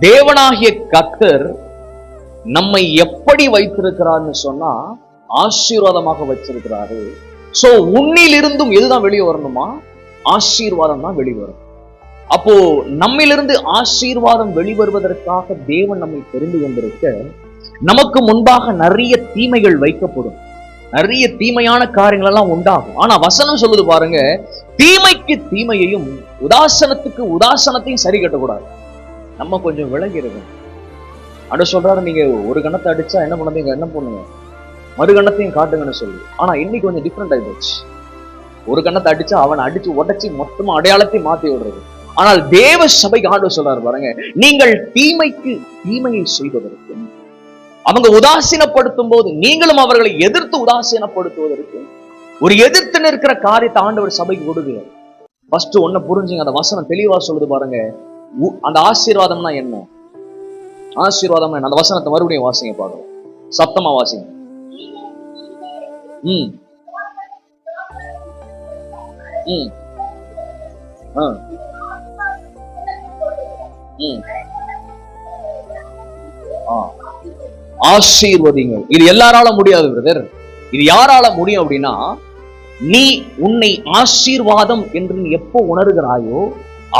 தேவனாகிய கர்த்தர் நம்மை எப்படி வைத்திருக்கிறார்னு சொன்னா ஆசீர்வாதமாக வச்சிருக்கிறாரு. சோ உன்னிலிருந்தும் எதுதான் வெளியே வரணுமா? ஆசீர்வாதம் தான் வெளிவரும். அப்போ நம்மிலிருந்து ஆசீர்வாதம் வெளிவருவதற்காக தேவன் நம்மை தெரிந்து கொண்டிருக்க, நமக்கு முன்பாக நிறைய தீமைகள் வைக்கப்படும், நிறைய தீமையான காரியங்கள் எல்லாம் உண்டாகும். ஆனா வசனம் சொல்லுது பாருங்க, தீமைக்கு தீமையையும் உதாசனத்துக்கு உதாசனத்தையும் சரி கட்டக்கூடாது. நம்ம கொஞ்சம் விலகி இருக்கணும். அட சொல்றாரு, நீங்க ஒரு கணத்தை அடிச்சா என்ன பண்ணுறீங்க, என்ன பண்ணுங்க, மறு கணத்தையும் காட்டுங்கன்னு சொல்லு. ஆனா இன்னைக்கு கொஞ்சம் டிஃப்ரெண்ட் ஆகி போச்சு. ஒரு கணத்தை அடிச்சா அவனை அடிச்சு உடைச்சி மொத்தமா அடையாளத்தையும் மாத்தி விடுறது. ஆனால் தேவ சபைக்கு ஆண்டவர் சொல்றாரு பாருங்க, நீங்கள் தீமைக்கு தீமையை செய்வதற்கு, அவங்க உதாசீனப்படுத்தும் போது நீங்களும் அவர்களை எதிர்த்து உதாசீனப்படுத்துவதற்கு ஒரு எதிர்த்து நிற்கிற காரியத்தை ஆண்டவர் சபைக்கு கொடுக்கிறார். ஃபர்ஸ்ட் ஒண்ணு புரிஞ்சுங்க, அந்த வசனம் தெளிவா சொல்லுது பாருங்க. அந்த ஆசீர்வாதம்னா என்ன? ஆசீர்வாதம் அந்த வசனத்தை மறுபடியும் வாசிங்க, பாருங்க, சத்தமா வாசிங்க. ஆசீர்வதிங்கள். இது எல்லாரால முடியாது பிரதர். இது யாரால முடியும் அப்படின்னா, நீ உன்னை ஆசீர்வாதம் என்று நீ எப்போ உணர்கிறாயோ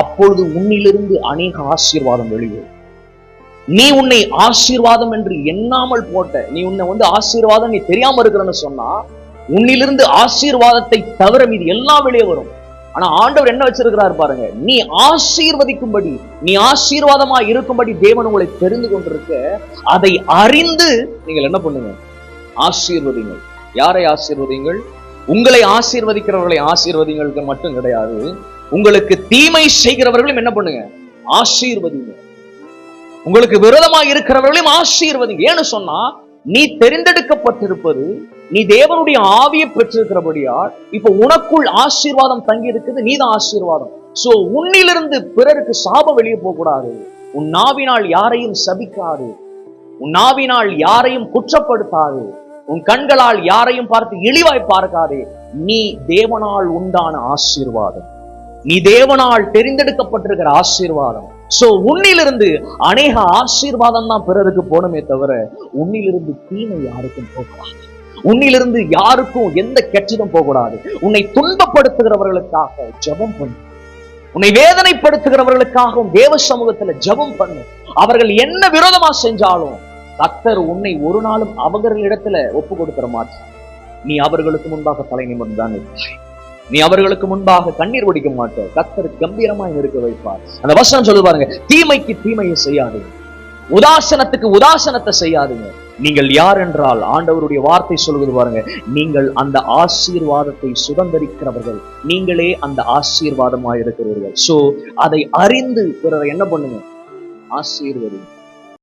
அப்பொழுது உன்னிலிருந்து அநேக ஆசீர்வாதம் வெளியே. நீ உன்னை ஆசீர்வாதம் என்று எண்ணாமல் போட்ட, நீ உன்னை ஆசீர்வாதம் நீ தெரியாம இருக்கிறன்னு சொன்னா உன்னிலிருந்து ஆசீர்வாதத்தை தவிர மீது எல்லாம் வெளியே வரும். ஆனா ஆண்டவர் என்ன வச்சிருக்கிறார் பாருங்க, நீ ஆசீர்வதிக்கும்படி, நீ ஆசீர்வாதமா இருக்கும்படி தேவன் உங்களை தெரிந்து கொண்டிருக்க, அதை அறிந்து நீங்கள் என்ன பண்ணுங்க? ஆசீர்வதிங்கள். யாரை ஆசீர்வதிங்கள்? உங்களை ஆசீர்வதிக்கிறவர்களை ஆசீர்வதிங்களுக்கு மட்டும் கிடையாது, உங்களுக்கு தீமை செய்கிறவர்களும் என்ன பண்ணுங்க? ஆசீர்வதிங்க. உங்களுக்கு விரோதமாக இருக்கிறவர்களையும் ஆசீர்வதிங்க. ஏன்னு சொன்னா, நீ தெரிந்தெடுக்கப்பட்டிருப்பது, நீ தேவனுடைய ஆவியை பெற்றிருக்கிறபடியால் இப்ப உனக்குள் ஆசீர்வாதம் தங்கி இருக்குது. நீதான் ஆசீர்வாதம். சோ உன்னிலிருந்து பிறருக்கு சாபம் வெளியே போக கூடாது. உன் நாவினால் யாரையும் சபிக்காது, உன் நாவினால் யாரையும் குற்றப்படுத்தாது, உன் கண்களால் யாரையும் பார்த்து இழிவாய் பார்க்காதே. நீ தேவனால் உண்டான ஆசீர்வாதம், நீ தேவனால் தெரிந்தெடுக்கப்பட்டிருக்கிற ஆசீர்வாதம். சோ உன்னிலிருந்து அநேக ஆசீர்வாதம் தான் பிறருக்கு போனமே தவிர உன்னிலிருந்து தீமை யாருக்கும் போகக்கூடாது. உன்னிலிருந்து யாருக்கும் எந்த கெட்டதும் போகக்கூடாது. உன்னை துன்பப்படுத்துகிறவர்களுக்காக ஜெபம் பண்ணு, உன்னை வேதனைப்படுத்துகிறவர்களுக்காகவும் தேவ சமூகத்துல ஜெபம் பண்ணு. அவர்கள் என்ன விரோதமா செஞ்சாலும் கர்த்தர் உன்னை ஒரு நாளும் அவர்களிடத்துல ஒப்பு கொடுக்கிற மாட்டார். நீ அவர்களுக்கு முன்பாக தலை நிமிர்ந்துதான் இருப்பாய். நீ அவர்களுக்கு முன்பாக கண்ணீர் வடிக்க மாட்ட. கர்த்தர் கம்பீரமாய் இருக்க வைப்பார். அந்த வசனம் சொல்லு பாருங்க, தீமைக்கு தீமையை செய்யாதீங்க, உதாசனத்துக்கு உதாசனத்தை செய்யாதீங்க. நீங்கள் யார் என்றால் ஆண்டவருடைய வார்த்தை சொல்லுவது பாருங்க, நீங்கள் அந்த ஆசீர்வாதத்தை சுதந்திரிக்கிறவர்கள், நீங்களே அந்த ஆசீர்வாதமாய் இருக்கிறீர்கள். சோ அதை அறிந்து பிறரை என்ன பண்ணுங்க? ஆசீர்வதிங்க.